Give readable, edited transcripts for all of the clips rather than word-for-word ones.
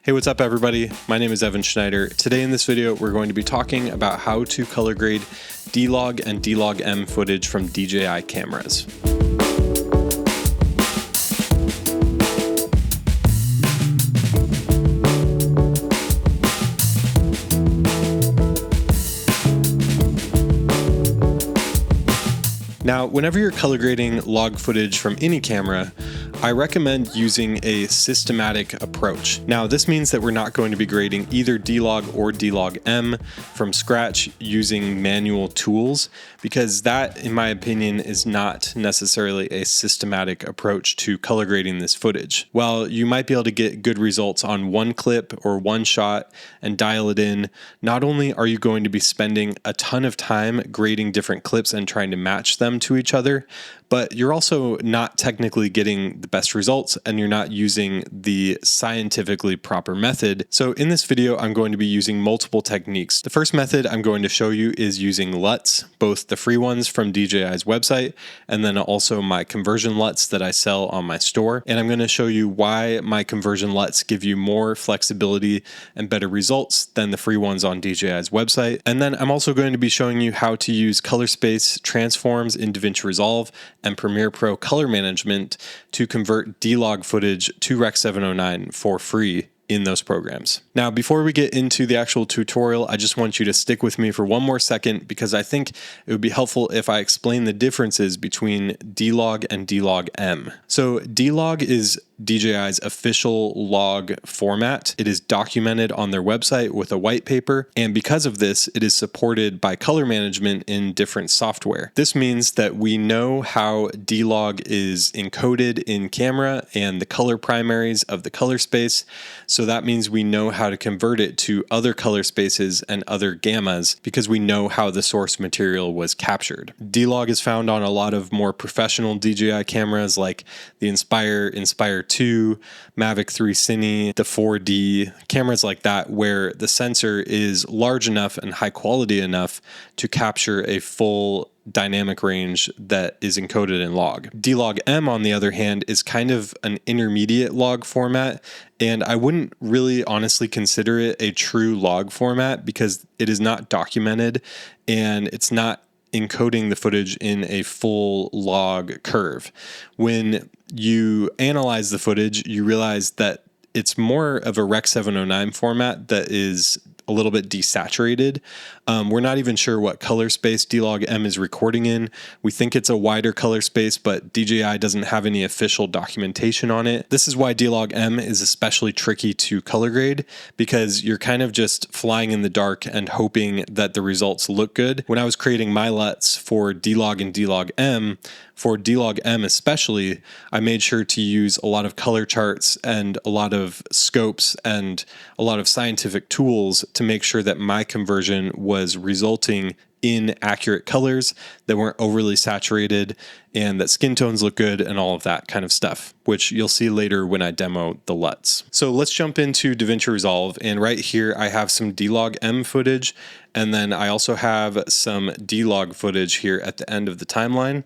Hey, what's up everybody? My name is Evan Schneider. Today in this video, we're going to be talking about how to color grade D-Log and D-LogM footage from DJI cameras. Now, whenever you're color grading log footage from any camera, I recommend using a systematic approach. Now, this means that we're not going to be grading either D-Log or D-LogM from scratch using manual tools, because that, in my opinion, is not necessarily a systematic approach to color grading this footage. While you might be able to get good results on one clip or one shot and dial it in, not only are you going to be spending a ton of time grading different clips and trying to match them to each other, but you're also not technically getting the best results and you're not using the scientifically proper method. So in this video, I'm going to be using multiple techniques. The first method I'm going to show you is using LUTs, both the free ones from DJI's website and then also my conversion LUTs that I sell on my store. And I'm going to show you why my conversion LUTs give you more flexibility and better results than the free ones on DJI's website. And then I'm also going to be showing you how to use color space transforms in DaVinci Resolve and Premiere Pro color management to convert D-Log footage to Rec. 709 for free in those programs. Now, before we get into the actual tutorial, I just want you to stick with me for one more second because I think it would be helpful if I explain the differences between D-Log and D-LogM. So D-Log is DJI's official log format. It is documented on their website with a white paper, and because of this, it is supported by color management in different software. This means that we know how D-Log is encoded in camera and the color primaries of the color space, so that means we know how to convert it to other color spaces and other gammas because we know how the source material was captured. D-Log is found on a lot of more professional DJI cameras like the Inspire 2, Mavic 3 Cine, the 4D, cameras like that, where the sensor is large enough and high quality enough to capture a full dynamic range that is encoded in log. D-LogM, on the other hand, is kind of an intermediate log format, and I wouldn't really honestly consider it a true log format because it is not documented and it's not encoding the footage in a full log curve. When you analyze the footage, you realize that it's more of a Rec. 709 format that is a little bit desaturated. We're not even sure what color space D-LogM is recording in. We think it's a wider color space, but DJI doesn't have any official documentation on it. This is why D-LogM is especially tricky to color grade because you're kind of just flying in the dark and hoping that the results look good. When I was creating my LUTs for D-Log and D-LogM, for D-LogM especially, I made sure to use a lot of color charts and a lot of scopes and a lot of scientific tools to make sure that my conversion was resulting in accurate colors that weren't overly saturated and that skin tones look good and all of that kind of stuff, which you'll see later when I demo the LUTs. So let's jump into DaVinci Resolve, and right here I have some D-LogM footage, and then I also have some D-Log footage here at the end of the timeline.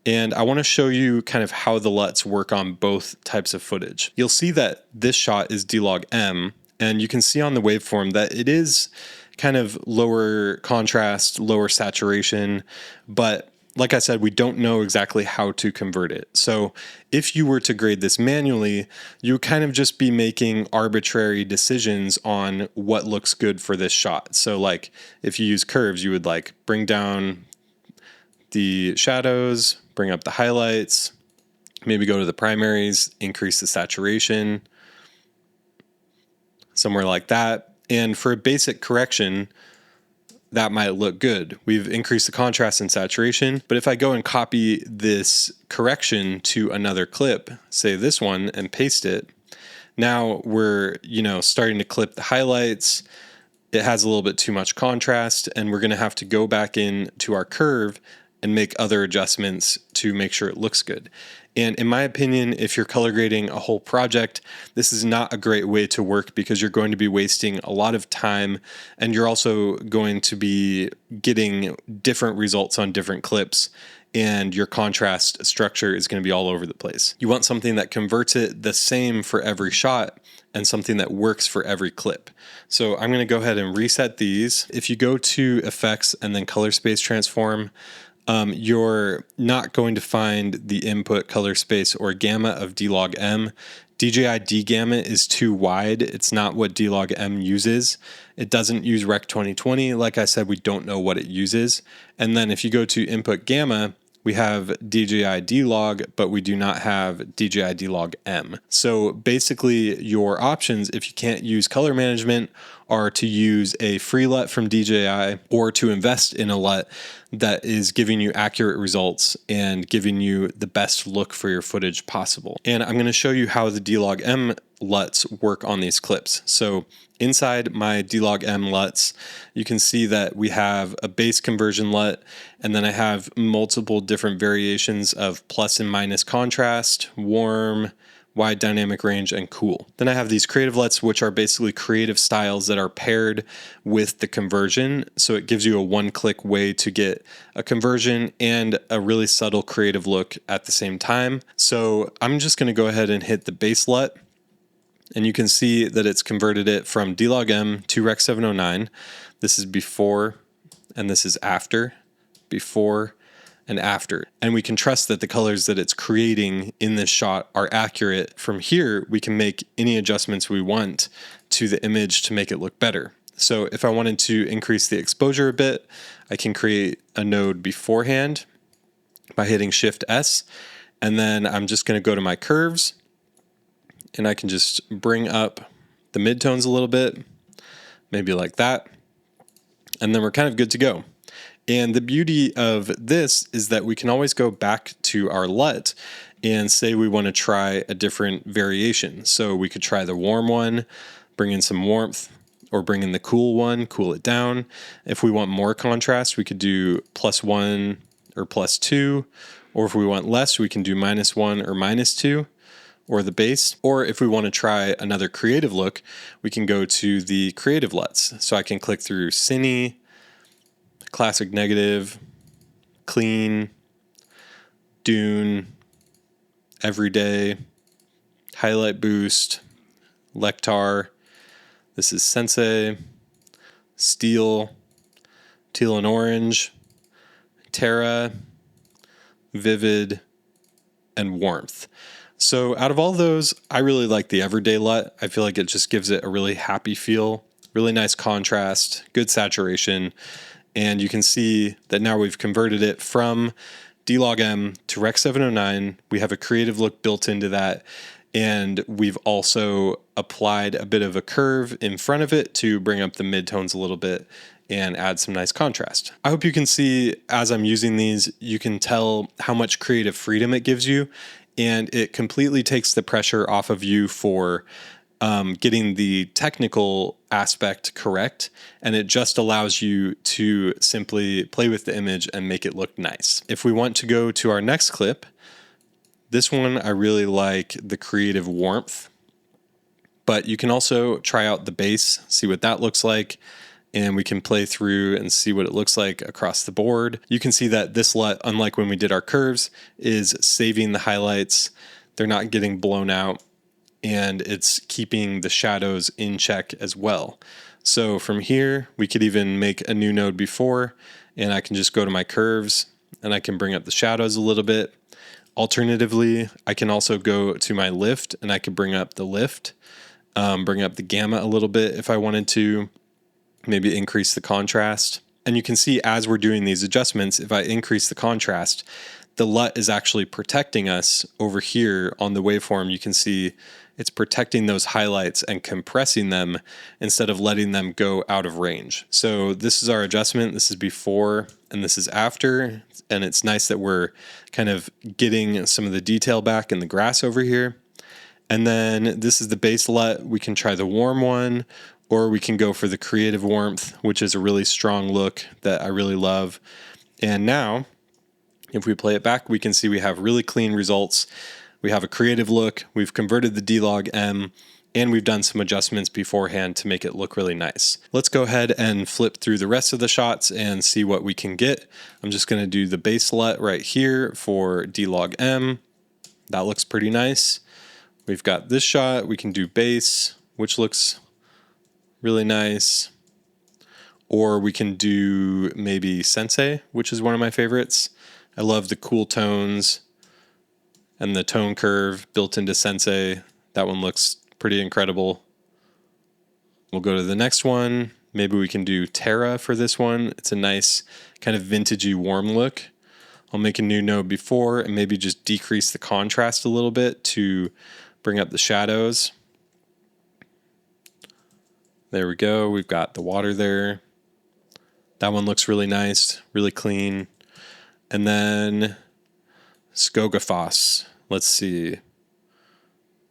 And I want to show you kind of how the LUTs work on both types of footage. You'll see that this shot is D-LogM, and you can see on the waveform that it is kind of lower contrast, lower saturation, but like I said, we don't know exactly how to convert it. So if you were to grade this manually, you would kind of just be making arbitrary decisions on what looks good for this shot. So like if you use curves, you would like bring down the shadows, bring up the highlights, maybe go to the primaries, increase the saturation, somewhere like that. And for a basic correction, that might look good. We've increased the contrast and saturation, but if I go and copy this correction to another clip, say this one, and paste it, now we're, starting to clip the highlights. It has a little bit too much contrast, and we're going to have to go back in to our curve and make other adjustments to make sure it looks good. And in my opinion, if you're color grading a whole project, this is not a great way to work because you're going to be wasting a lot of time and you're also going to be getting different results on different clips. and your contrast structure is going to be all over the place. You want something that converts it the same for every shot and something that works for every clip. So I'm going to go ahead and reset these. If you go to Effects and then Color Space Transform, you're not going to find the input color space or gamma of D-LogM. DJI D-Gamma is too wide. It's not what D-LogM uses. It doesn't use Rec 2020. Like I said, we don't know what it uses. And then if you go to Input Gamma, we have DJI D-Log, but we do not have DJI D-LogM. So basically your options, if you can't use color management, are to use a free LUT from DJI or to invest in a LUT that is giving you accurate results and giving you the best look for your footage possible. And I'm going to show you how the D-LogM LUTs work on these clips. So inside my D-LogM LUTs, you can see that we have a base conversion LUT, and then I have multiple different variations of plus and minus contrast, warm, wide dynamic range, and cool. Then I have these creative LUTs, which are basically creative styles that are paired with the conversion. So it gives you a one-click way to get a conversion and a really subtle creative look at the same time. So I'm just going to go ahead and hit the base LUT, and you can see that it's converted it from D-LogM to Rec 709. This is before, and this is after, before, and after. And we can trust that the colors that it's creating in this shot are accurate. From here, we can make any adjustments we want to the image to make it look better. So if I wanted to increase the exposure a bit, I can create a node beforehand by hitting Shift S. And then I'm just going to go to my curves, and I can just bring up the midtones a little bit, maybe like that. And then we're kind of good to go. And the beauty of this is that we can always go back to our LUT and say we want to try a different variation. So we could try the warm one, bring in some warmth, or bring in the cool one, cool it down. If we want more contrast, we could do +1 or +2. Or if we want less, we can do -1 or -2. Or the base. Or if we want to try another creative look, we can go to the creative LUTs. So I can click through Cine, Classic Negative, Clean, Dune, Everyday, Highlight Boost, Lectar. This is Sensei, Steel, Teal and Orange, Terra, Vivid, and Warmth. So out of all those, I really like the Everyday LUT. I feel like it just gives it a really happy feel, really nice contrast, good saturation. And you can see that now we've converted it from D-LogM to Rec 709. We have a creative look built into that. And we've also applied a bit of a curve in front of it to bring up the midtones a little bit and add some nice contrast. I hope you can see as I'm using these, you can tell how much creative freedom it gives you. And it completely takes the pressure off of you for getting the technical aspect correct, and it just allows you to simply play with the image and make it look nice. If we want to go to our next clip, this one I really like the creative warmth, but you can also try out the base, see what that looks like, and we can play through and see what it looks like across the board. You can see that this LUT, unlike when we did our curves, is saving the highlights. They're not getting blown out, and it's keeping the shadows in check as well. So from here, we could even make a new node before, and I can just go to my curves, and I can bring up the shadows a little bit. Alternatively, I can also go to my lift, and I could bring up the lift, bring up the gamma a little bit if I wanted to, maybe increase the contrast. And you can see as we're doing these adjustments, if I increase the contrast, the LUT is actually protecting us over here on the waveform. You can see it's protecting those highlights and compressing them instead of letting them go out of range. So this is our adjustment. This is before and this is after. And it's nice that we're kind of getting some of the detail back in the grass over here. And then this is the base LUT. We can try the warm one, or we can go for the creative warmth, which is a really strong look that I really love. And now, if we play it back, we can see we have really clean results. We have a creative look. We've converted the D-LogM, and we've done some adjustments beforehand to make it look really nice. Let's go ahead and flip through the rest of the shots and see what we can get. I'm just going to do the base LUT right here for D-LogM. That looks pretty nice. We've got this shot. We can do base, which looks really nice. Or we can do maybe Sensei, which is one of my favorites. I love the cool tones and the tone curve built into Sensei. That one looks pretty incredible. We'll go to the next one. Maybe we can do Terra for this one. It's a nice kind of vintagey warm look. I'll make a new node before and maybe just decrease the contrast a little bit to bring up the shadows. There we go. We've got the water there. That one looks really nice, really clean. And then Skogafoss. Let's see.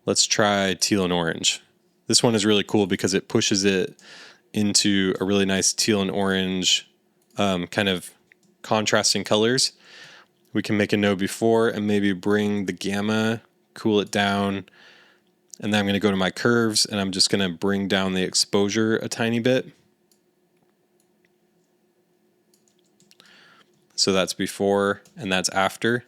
Let's try teal and orange. This one is really cool because it pushes it into a really nice teal and orange kind of contrasting colors. We can make a node before and maybe bring the gamma, cool it down. And then I'm going to go to my curves and I'm just going to bring down the exposure a tiny bit. So that's before and that's after.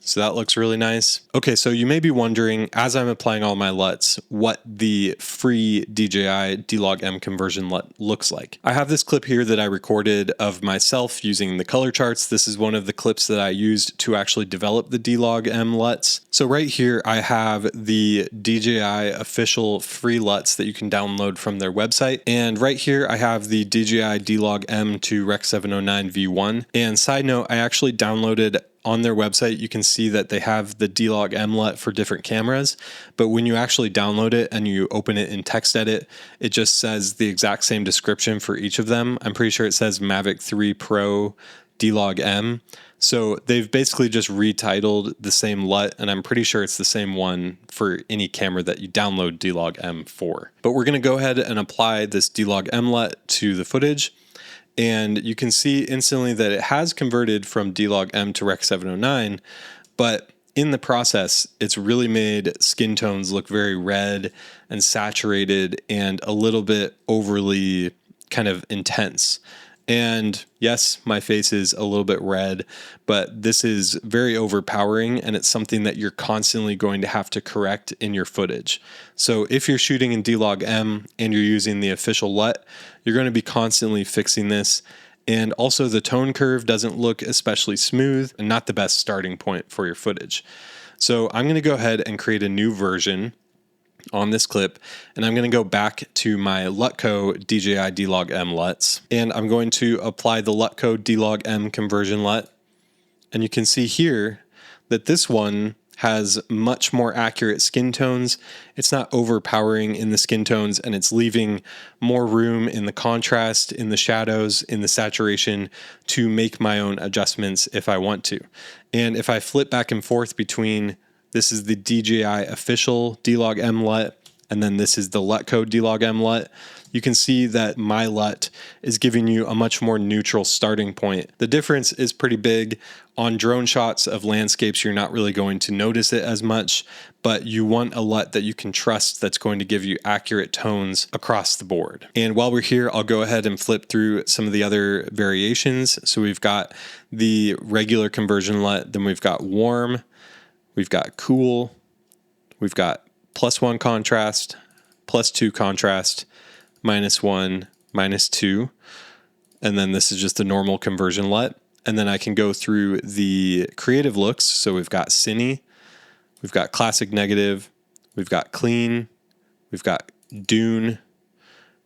So that looks really nice. Okay, so you may be wondering, as I'm applying all my LUTs, what the free DJI D-LogM conversion LUT looks like. I have this clip here that I recorded of myself using the color charts. This is one of the clips that I used to actually develop the D-LogM LUTs. So right here, I have the DJI official free LUTs that you can download from their website. And right here, I have the DJI D-LogM to Rec 709 V1. And side note, I actually downloaded on their website, you can see that they have the D-LogM LUT for different cameras, but when you actually download it and you open it in TextEdit, it just says the exact same description for each of them. I'm pretty sure it says Mavic 3 Pro D-LogM. So they've basically just retitled the same LUT, and I'm pretty sure it's the same one for any camera that you download D-LogM for. But we're going to go ahead and apply this D-LogM LUT to the footage. And you can see instantly that it has converted from D-LogM to Rec 709, but in the process, it's really made skin tones look very red and saturated and a little bit overly kind of intense. And yes, my face is a little bit red, but this is very overpowering and it's something that you're constantly going to have to correct in your footage. So if you're shooting in D-LogM and you're using the official LUT, you're going to be constantly fixing this. And also the tone curve doesn't look especially smooth and not the best starting point for your footage. So I'm going to go ahead and create a new version on this clip, and I'm going to go back to my LUTCo DJI D-LogM LUTs, and I'm going to apply the LUTCo D-LogM conversion LUT. And you can see here that this one has much more accurate skin tones. It's not overpowering in the skin tones, and it's leaving more room in the contrast, in the shadows, in the saturation to make my own adjustments if I want to. And if I flip back and forth between this is the DJI official D-LogM LUT, and then this is the LUTCo D-LogM LUT, you can see that my LUT is giving you a much more neutral starting point. The difference is pretty big. On drone shots of landscapes, you're not really going to notice it as much, but you want a LUT that you can trust that's going to give you accurate tones across the board. And while we're here, I'll go ahead and flip through some of the other variations. So we've got the regular conversion LUT, then we've got warm, we've got cool, we've got +1 contrast, +2 contrast, -1, -2, and then this is just the normal conversion LUT. And then I can go through the creative looks. So we've got cine, we've got classic negative, we've got clean, we've got dune,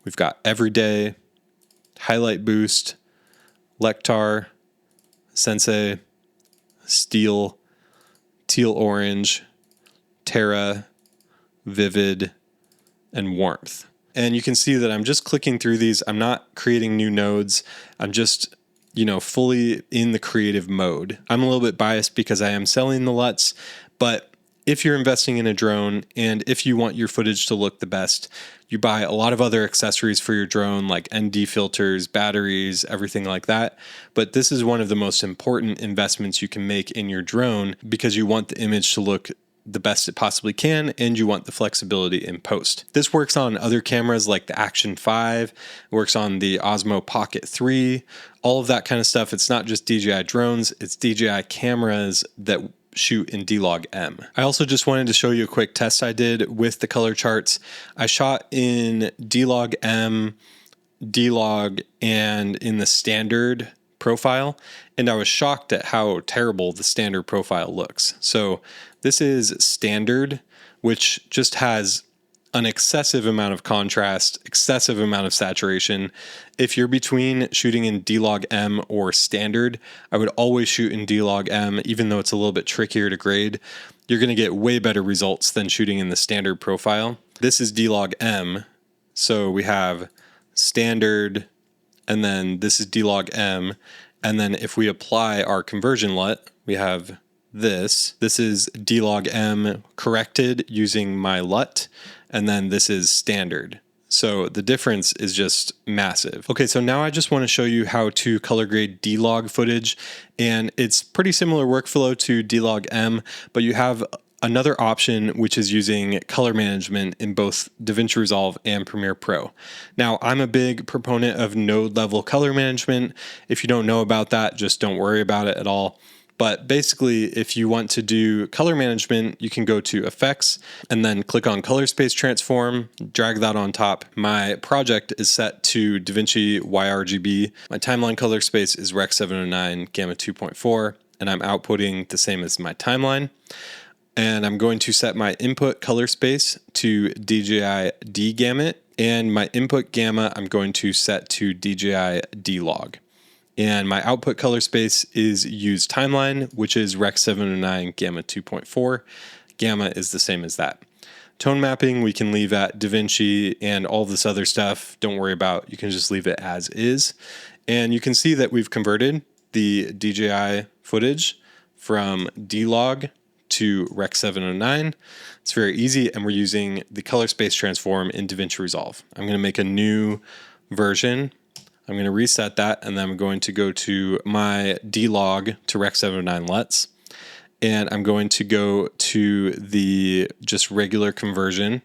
we've got everyday, highlight boost, lectar, sensei, steel, teal orange, terra, vivid, and warmth. And you can see that I'm just clicking through these. I'm not creating new nodes. I'm just, fully in the creative mode. I'm a little bit biased because I am selling the LUTs, but if you're investing in a drone and if you want your footage to look the best, you buy a lot of other accessories for your drone like ND filters, batteries, everything like that. But this is one of the most important investments you can make in your drone because you want the image to look the best it possibly can, and you want the flexibility in post. This works on other cameras like the Action 5, works on the Osmo Pocket 3, all of that kind of stuff. It's not just DJI drones, it's DJI cameras that shoot in D-LogM. I also just wanted to show you a quick test I did with the color charts. I shot in D-LogM, D-Log, and in the standard profile, and I was shocked at how terrible the standard profile looks. So this is standard, which just has an excessive amount of contrast, excessive amount of saturation. If you're between shooting in D-LogM or standard, I would always shoot in D-LogM, even though it's a little bit trickier to grade. You're going to get way better results than shooting in the standard profile. This is D-LogM, so we have standard, and then this is D-LogM, and then if we apply our conversion LUT, we have this. This is D-LogM corrected using my LUT, and then this is standard. So the difference is just massive. Okay, so now I just want to show you how to color grade D-Log footage, and it's pretty similar workflow to D-LogM, but you have another option, which is using color management in both DaVinci Resolve and Premiere Pro. Now, I'm a big proponent of node level color management. If you don't know about that, just don't worry about it at all. But basically, if you want to do color management, you can go to Effects and then click on Color Space Transform, drag that on top. My project is set to DaVinci YRGB. My timeline color space is Rec. 709 Gamma 2.4, and I'm outputting the same as my timeline. And I'm going to set my input color space to DJI D-Gamut, and my input gamma I'm going to set to DJI D-Log. And my output color space is use timeline, which is Rec. 709 Gamma 2.4. Gamma is the same as that. Tone mapping we can leave at DaVinci, and all this other stuff, don't worry about. You can just leave it as is. And you can see that we've converted the DJI footage from D-Log to Rec. 709. It's very easy, and we're using the color space transform in DaVinci Resolve. I'm going to make a new version. I'm going to reset that, and then I'm going to go to my D-Log to Rec. 709 LUTs, and I'm going to go to the just regular conversion.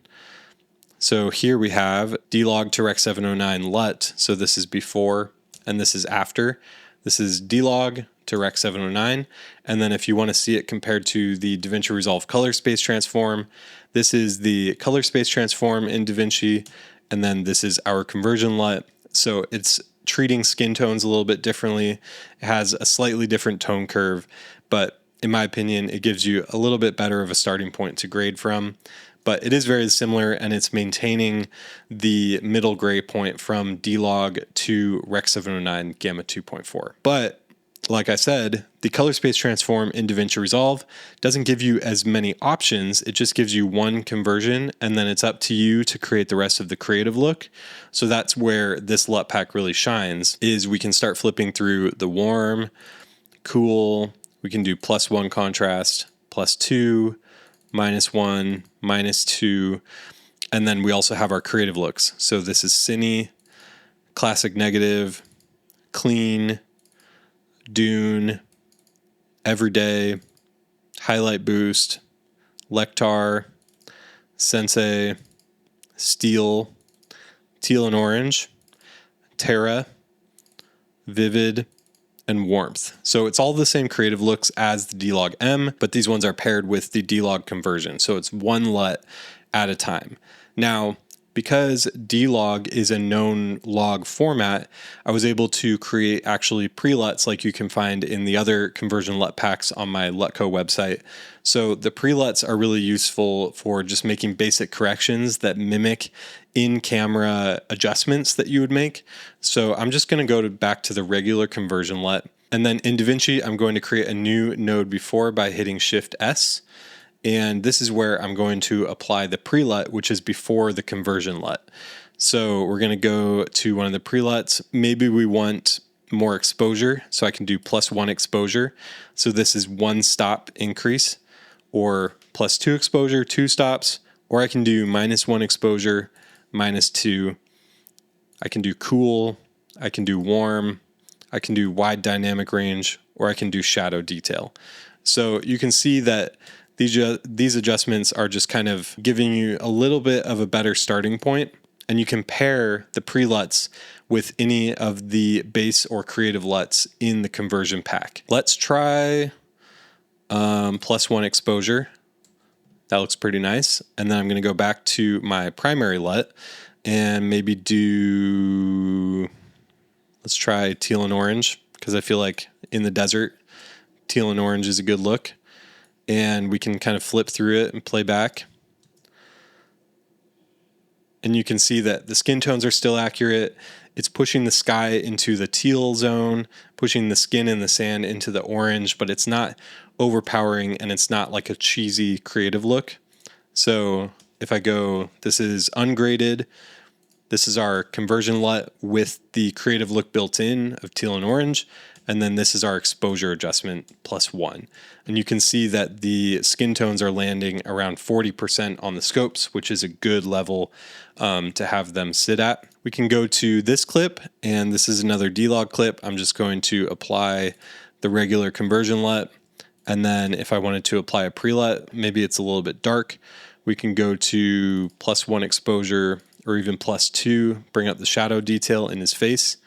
So here we have D-Log to Rec. 709 LUT. So this is before and this is after. This is D-Log to Rec. 709. And then if you want to see it compared to the DaVinci Resolve color space transform, this is the color space transform in DaVinci, and then this is our conversion LUT. So it's treating skin tones a little bit differently. It has a slightly different tone curve, but in my opinion, it gives you a little bit better of a starting point to grade from. But it is very similar, and it's maintaining the middle gray point from D-Log to Rec. 709 Gamma 2.4. But like I said, the color space transform in DaVinci Resolve doesn't give you as many options. It just gives you one conversion, and then it's up to you to create the rest of the creative look. So that's where this LUT pack really shines, is we can start flipping through the warm, cool, we can do +1 contrast, +2, -1, -2, and then we also have our creative looks. So this is cine, classic negative, clean, dune, everyday, highlight boost, lectar, sensei, steel, teal and orange, terra, vivid, and warmth. So it's all the same creative looks as the D-LogM, but these ones are paired with the D-Log conversion. So it's one LUT at a time. Now, because D-Log is a known log format, I was able to create actually pre-LUTs like you can find in the other conversion LUT packs on my LUTCo website. So the pre-LUTs are really useful for just making basic corrections that mimic in-camera adjustments that you would make. So I'm just going to go back to the regular conversion LUT. And then in DaVinci, I'm going to create a new node before by hitting Shift S. And this is where I'm going to apply the pre-LUT, which is before the conversion LUT. So we're going to go to one of the pre-LUTs. Maybe we want more exposure, so I can do +1 exposure. So this is 1 stop increase, or +2 exposure, 2 stops, or I can do -1 exposure, -2. I can do cool, I can do warm, I can do wide dynamic range, or I can do shadow detail. So you can see that these adjustments are just kind of giving you a little bit of a better starting point, and you can pair the pre-LUTs with any of the base or creative LUTs in the conversion pack. Let's try +1 exposure. That looks pretty nice. And then I'm going to go back to my primary LUT and maybe let's try teal and orange, because I feel like in the desert, teal and orange is a good look. And we can kind of flip through it and play back. And you can see that the skin tones are still accurate. It's pushing the sky into the teal zone, pushing the skin and the sand into the orange, but it's not overpowering and it's not like a cheesy creative look. So if I go, this is ungraded. This is our conversion LUT with the creative look built in of teal and orange. And then this is our exposure adjustment +1. And you can see that the skin tones are landing around 40% on the scopes, which is a good level to have them sit at. We can go to this clip, and this is another D-Log clip. I'm just going to apply the regular conversion LUT. And then if I wanted to apply a pre-LUT, maybe it's a little bit dark, we can go to +1 exposure or even +2, bring up the shadow detail in his face.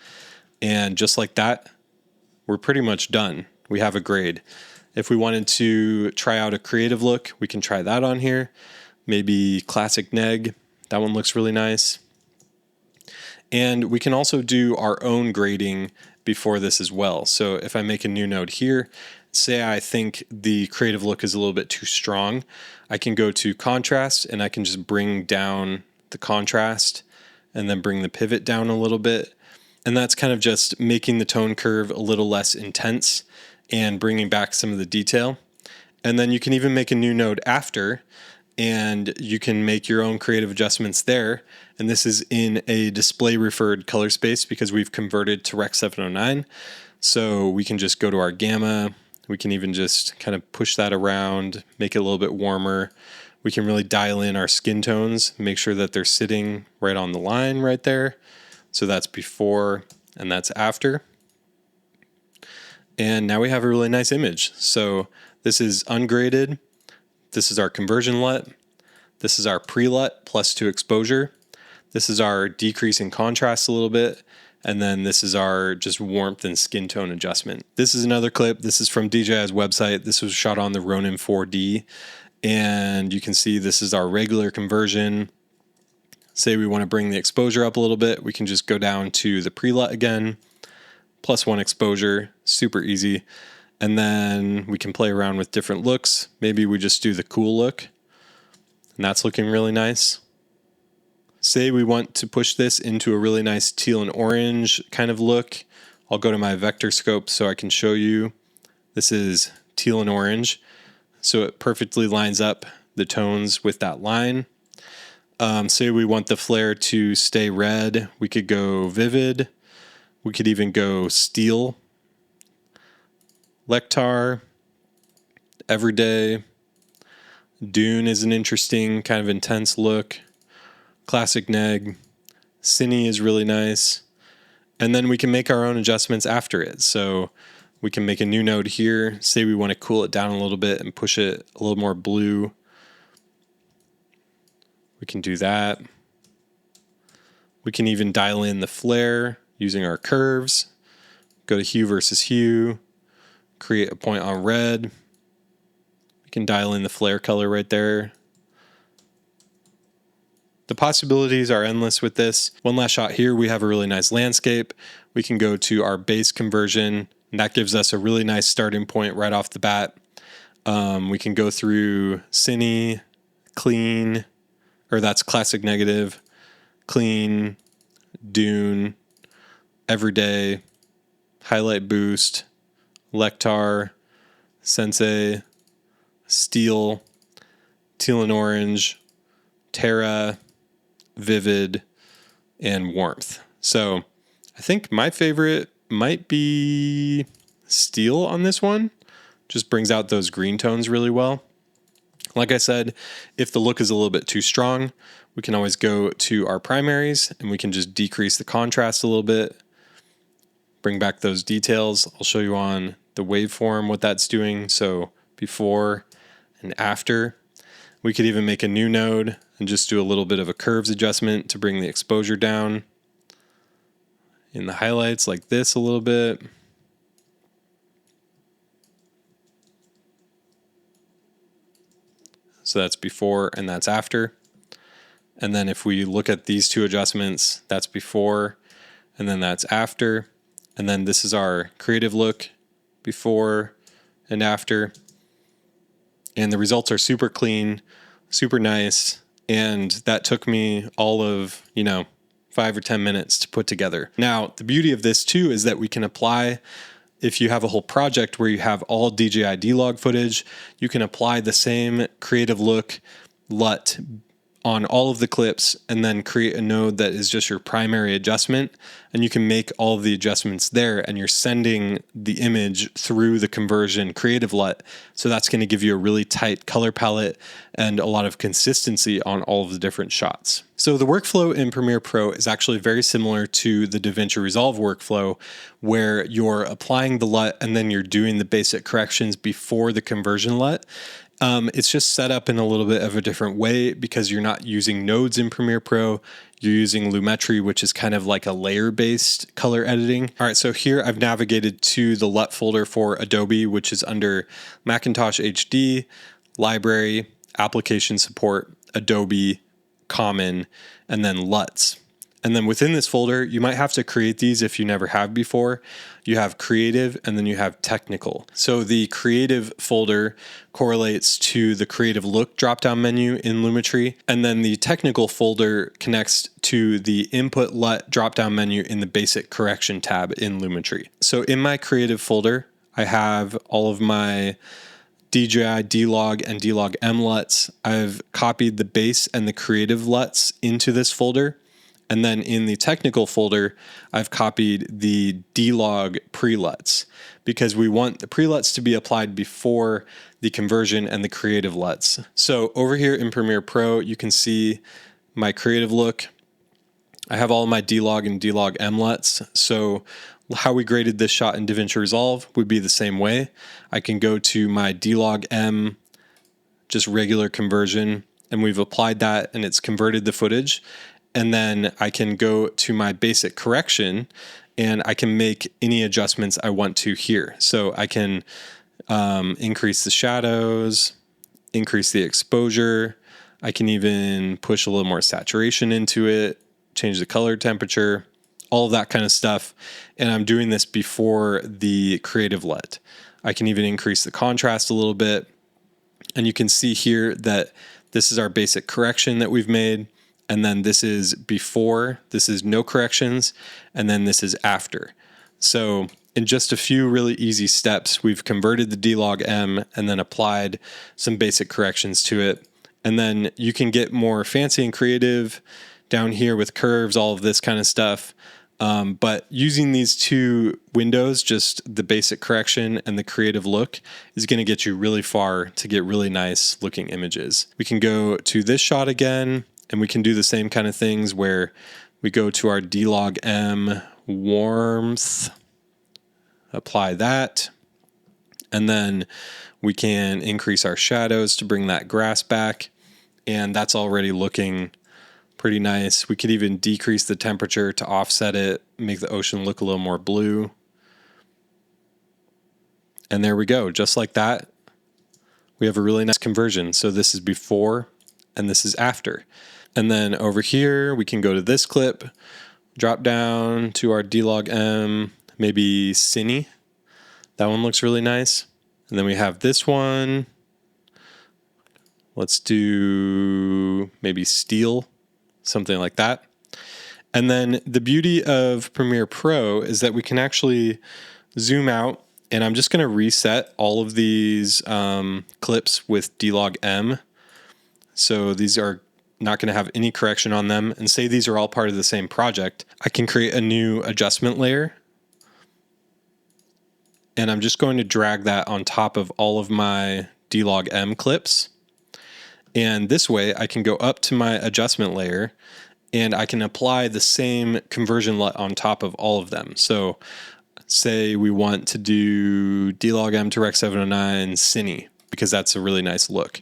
And just like that, we're pretty much done. We have a grade. If we wanted to try out a creative look, we can try that on here. Maybe classic neg. That one looks really nice. And we can also do our own grading before this as well. So if I make a new node here, say I think the creative look is a little bit too strong, I can go to contrast and I can just bring down the contrast and then bring the pivot down a little bit. And that's kind of just making the tone curve a little less intense and bringing back some of the detail. And then you can even make a new node after, and you can make your own creative adjustments there. And this is in a display referred color space because we've converted to Rec 709. So we can just go to our gamma. We can even just kind of push that around, make it a little bit warmer. We can really dial in our skin tones, make sure that they're sitting right on the line right there. So that's before and that's after. And now we have a really nice image. So this is ungraded. This is our conversion LUT. This is our pre-LUT +2 exposure. This is our decrease in contrast a little bit. And then this is our just warmth and skin tone adjustment. This is another clip. This is from DJI's website. This was shot on the Ronin 4D. And you can see this is our regular conversion. Say we want to bring the exposure up a little bit, we can just go down to the pre-LUT again, +1 exposure, super easy. And then we can play around with different looks. Maybe we just do the cool look, and that's looking really nice. Say we want to push this into a really nice teal and orange kind of look. I'll go to my vector scope so I can show you. This is teal and orange, so it perfectly lines up the tones with that line. Say we want the flare to stay red, we could go vivid. We could even go steel, Lectar, everyday. Dune is an interesting kind of intense look. Classic neg. Cine is really nice. And then we can make our own adjustments after it. So we can make a new node here. Say we want to cool it down a little bit and push it a little more blue. We can do that. We can even dial in the flare using our curves. Go to hue versus hue. Create a point on red. We can dial in the flare color right there. The possibilities are endless with this. One last shot here, we have a really nice landscape. We can go to our base conversion, and that gives us a really nice starting point right off the bat. We can go through Cine, clean, or that's classic negative, clean, Dune, everyday, highlight boost, Lectar, Sensei, steel, teal and orange, Terra, vivid, and warmth. So I think my favorite might be steel on this one. Just brings out those green tones really well. Like I said, if the look is a little bit too strong, we can always go to our primaries and we can just decrease the contrast a little bit, bring back those details. I'll show you on the waveform what that's doing. So before and after. We could even make a new node and just do a little bit of a curves adjustment to bring the exposure down in the highlights like this a little bit. So that's before and that's after. And then if we look at these two adjustments, that's before and then that's after. And then this is our creative look before and after. And the results are super clean, super nice. And that took me all of, 5 or 10 minutes to put together. Now, the beauty of this too is that we can apply, if you have a whole project where you have all DJI D-Log footage, you can apply the same creative look LUT on all of the clips and then create a node that is just your primary adjustment, and you can make all of the adjustments there, and you're sending the image through the conversion creative LUT. So that's going to give you a really tight color palette and a lot of consistency on all of the different shots. So the workflow in Premiere Pro is actually very similar to the DaVinci Resolve workflow, where you're applying the LUT and then you're doing the basic corrections before the conversion LUT. It's just set up in a little bit of a different way because you're not using nodes in Premiere Pro. You're using Lumetri, which is kind of like a layer-based color editing. All right, so here I've navigated to the LUT folder for Adobe, which is under Macintosh HD, Library, Application Support, Adobe, Common, and then LUTs. And then within this folder, you might have to create these if you never have before. You have creative and then you have technical. So the creative folder correlates to the creative look drop-down menu in Lumetri. And then the technical folder connects to the input LUT drop-down menu in the basic correction tab in Lumetri. So in my creative folder, I have all of my DJI D-Log and D-LogM LUTs. I've copied the base and the creative LUTs into this folder. And then in the technical folder, I've copied the D-Log Pre-LUTs because we want the Pre-LUTs to be applied before the conversion and the creative LUTs. So over here in Premiere Pro, you can see my creative look. I have all my D-Log and D-LogM LUTs. So how we graded this shot in DaVinci Resolve would be the same way. I can go to my D-LogM, just regular conversion, and we've applied that and it's converted the footage. And then I can go to my basic correction and I can make any adjustments I want to here. So I can increase the shadows, increase the exposure. I can even push a little more saturation into it, change the color temperature, all of that kind of stuff. And I'm doing this before the creative LUT. I can even increase the contrast a little bit. And you can see here that this is our basic correction that we've made. And then this is before, this is no corrections, and then this is after. So in just a few really easy steps, we've converted the D-LogM and then applied some basic corrections to it. And then you can get more fancy and creative down here with curves, all of this kind of stuff. But using these two windows, just the basic correction and the creative look, is going to get you really far to get really nice looking images. We can go to this shot again. And we can do the same kind of things where we go to our D-LogM warmth, apply that, and then we can increase our shadows to bring that grass back, and that's already looking pretty nice. We could even decrease the temperature to offset it, make the ocean look a little more blue. And there we go, just like that. We have a really nice conversion. So this is before and this is after. And then over here, we can go to this clip, drop down to our D-LogM, maybe Cine. That one looks really nice. And then we have this one. Let's do maybe Steel, something like that. And then the beauty of Premiere Pro is that we can actually zoom out, and I'm just going to reset all of these clips with D-LogM. So these are not going to have any correction on them, and say these are all part of the same project. I can create a new adjustment layer, and I'm just going to drag that on top of all of my D-LogM clips. And this way I can go up to my adjustment layer and I can apply the same conversion LUT on top of all of them. So say we want to do D-LogM to Rec 709 Cine, because that's a really nice look.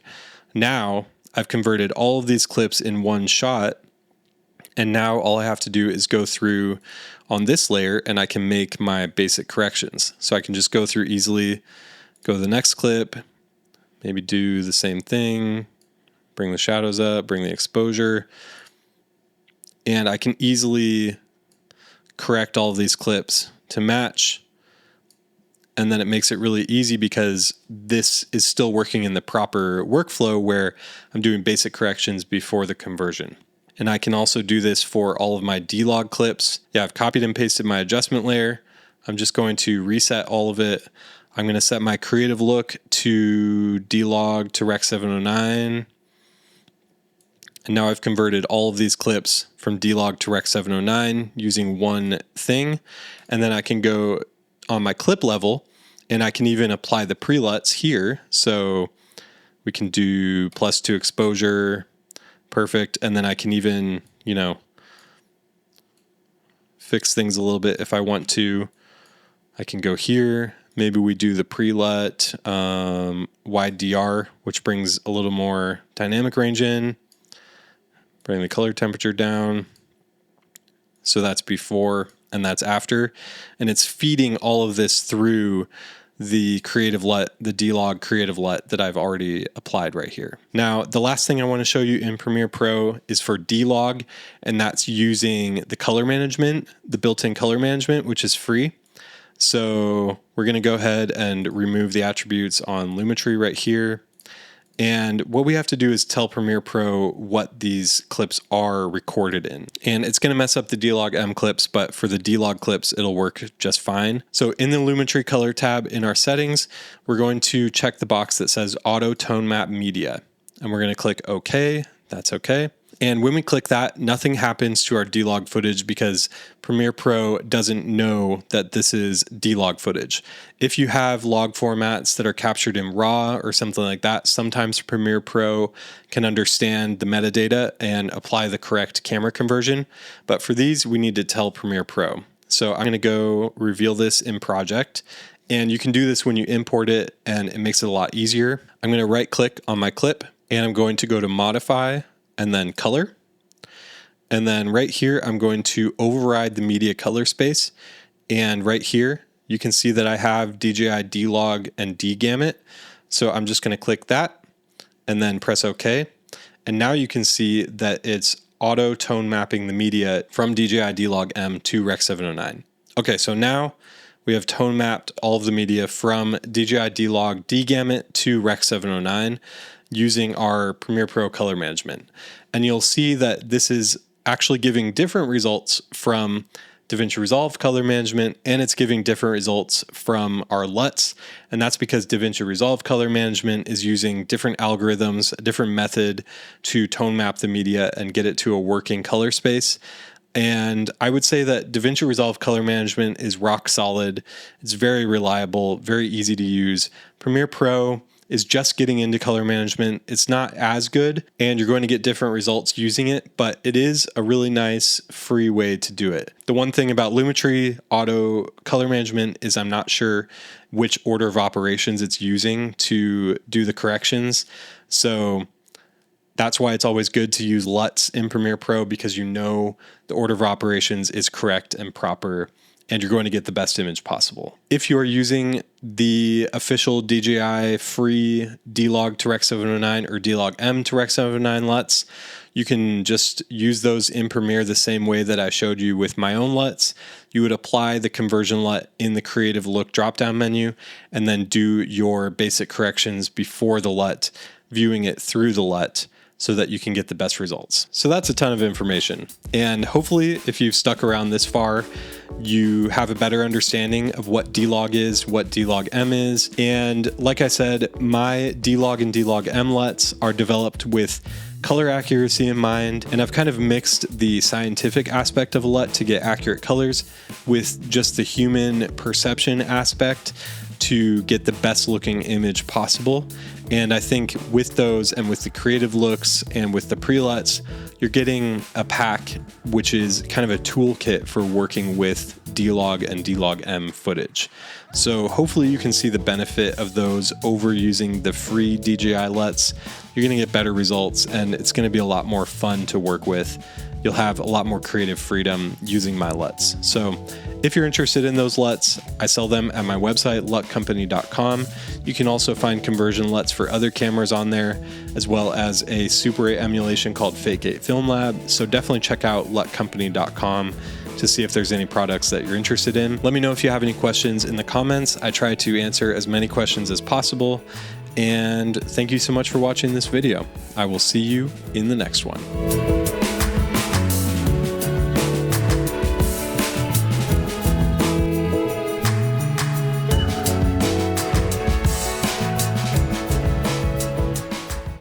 Now I've converted all of these clips in one shot, and now all I have to do is go through on this layer and I can make my basic corrections. So I can just go through easily, go to the next clip, maybe do the same thing, bring the shadows up, bring the exposure, and I can easily correct all of these clips to match. And then it makes it really easy because this is still working in the proper workflow where I'm doing basic corrections before the conversion. And I can also do this for all of my D-Log clips. Yeah, I've copied and pasted my adjustment layer. I'm just going to reset all of it. I'm going to set my creative look to D-Log to Rec 709. And now I've converted all of these clips from D-Log to Rec 709 using one thing. And then I can go on my clip level and I can even apply the Pre-LUTs here. So we can do +2 exposure, perfect. And then I can even, fix things a little bit if I want to. I can go here. Maybe we do the Pre-LUT wide DR, which brings a little more dynamic range in. Bring the color temperature down. So that's before and that's after. And it's feeding all of this through the creative LUT, the D-Log creative LUT that I've already applied right here. Now, the last thing I want to show you in Premiere Pro is for D-Log, and that's using the color management, the built-in color management, which is free. So we're going to go ahead and remove the attributes on Lumetri right here. And what we have to do is tell Premiere Pro what these clips are recorded in. And it's going to mess up the D-LogM clips, but for the D-Log clips, it'll work just fine. So in the Lumetri color tab in our settings, we're going to check the box that says Auto Tone Map Media. And we're going to click OK. That's OK. And when we click that, nothing happens to our D-Log footage because Premiere Pro doesn't know that this is D-Log footage. If you have log formats that are captured in RAW or something like that, sometimes Premiere Pro can understand the metadata and apply the correct camera conversion. But for these, we need to tell Premiere Pro. So I'm going to go reveal this in project. And you can do this when you import it, and it makes it a lot easier. I'm going to right click on my clip, and I'm going to go to Modify, and then color. And then right here, I'm going to override the media color space. And right here, you can see that I have DJI D-Log and D-Gamut. So I'm just going to click that and then press OK. And now you can see that it's auto tone mapping the media from DJI D-LogM to Rec 709. Okay, so now we have tone mapped all of the media from DJI D-Log D-Gamut to Rec 709. Using our Premiere Pro color management. And you'll see that this is actually giving different results from DaVinci Resolve color management, and it's giving different results from our LUTs. And that's because DaVinci Resolve color management is using different algorithms, a different method to tone map the media and get it to a working color space. And I would say that DaVinci Resolve color management is rock solid. It's very reliable, very easy to use. Premiere Pro is just getting into color management. It's not as good, and you're going to get different results using it, but it is a really nice free way to do it. The one thing about Lumetri auto color management is I'm not sure which order of operations it's using to do the corrections. So that's why it's always good to use LUTs in Premiere Pro, because you know the order of operations is correct and proper, and you're going to get the best image possible. If you are using the official DJI free D-Log to Rec 709 or D-LogM to Rec 709 LUTs, you can just use those in Premiere the same way that I showed you with my own LUTs. You would apply the conversion LUT in the Creative Look drop-down menu and then do your basic corrections before the LUT, viewing it through the LUT, so that you can get the best results. So that's a ton of information. And hopefully, if you've stuck around this far, you have a better understanding of what D-Log is, what D-LogM is. And like I said, my D-Log and D-LogM LUTs are developed with color accuracy in mind, and I've kind of mixed the scientific aspect of a LUT to get accurate colors with just the human perception aspect to get the best looking image possible. And I think with those and with the creative looks and with the pre-LUTs, you're getting a pack which is kind of a toolkit for working with D-Log and D-LogM footage. So hopefully you can see the benefit of those over using the free DJI LUTs. You're going to get better results, and it's going to be a lot more fun to work with. You'll have a lot more creative freedom using my LUTs. So if you're interested in those LUTs, I sell them at my website, LUTcompany.com. You can also find conversion LUTs for other cameras on there, as well as a Super 8 emulation called Fake 8 Film Lab. So definitely check out LUTcompany.com to see if there's any products that you're interested in. Let me know if you have any questions in the comments. I try to answer as many questions as possible. And thank you so much for watching this video. I will see you in the next one.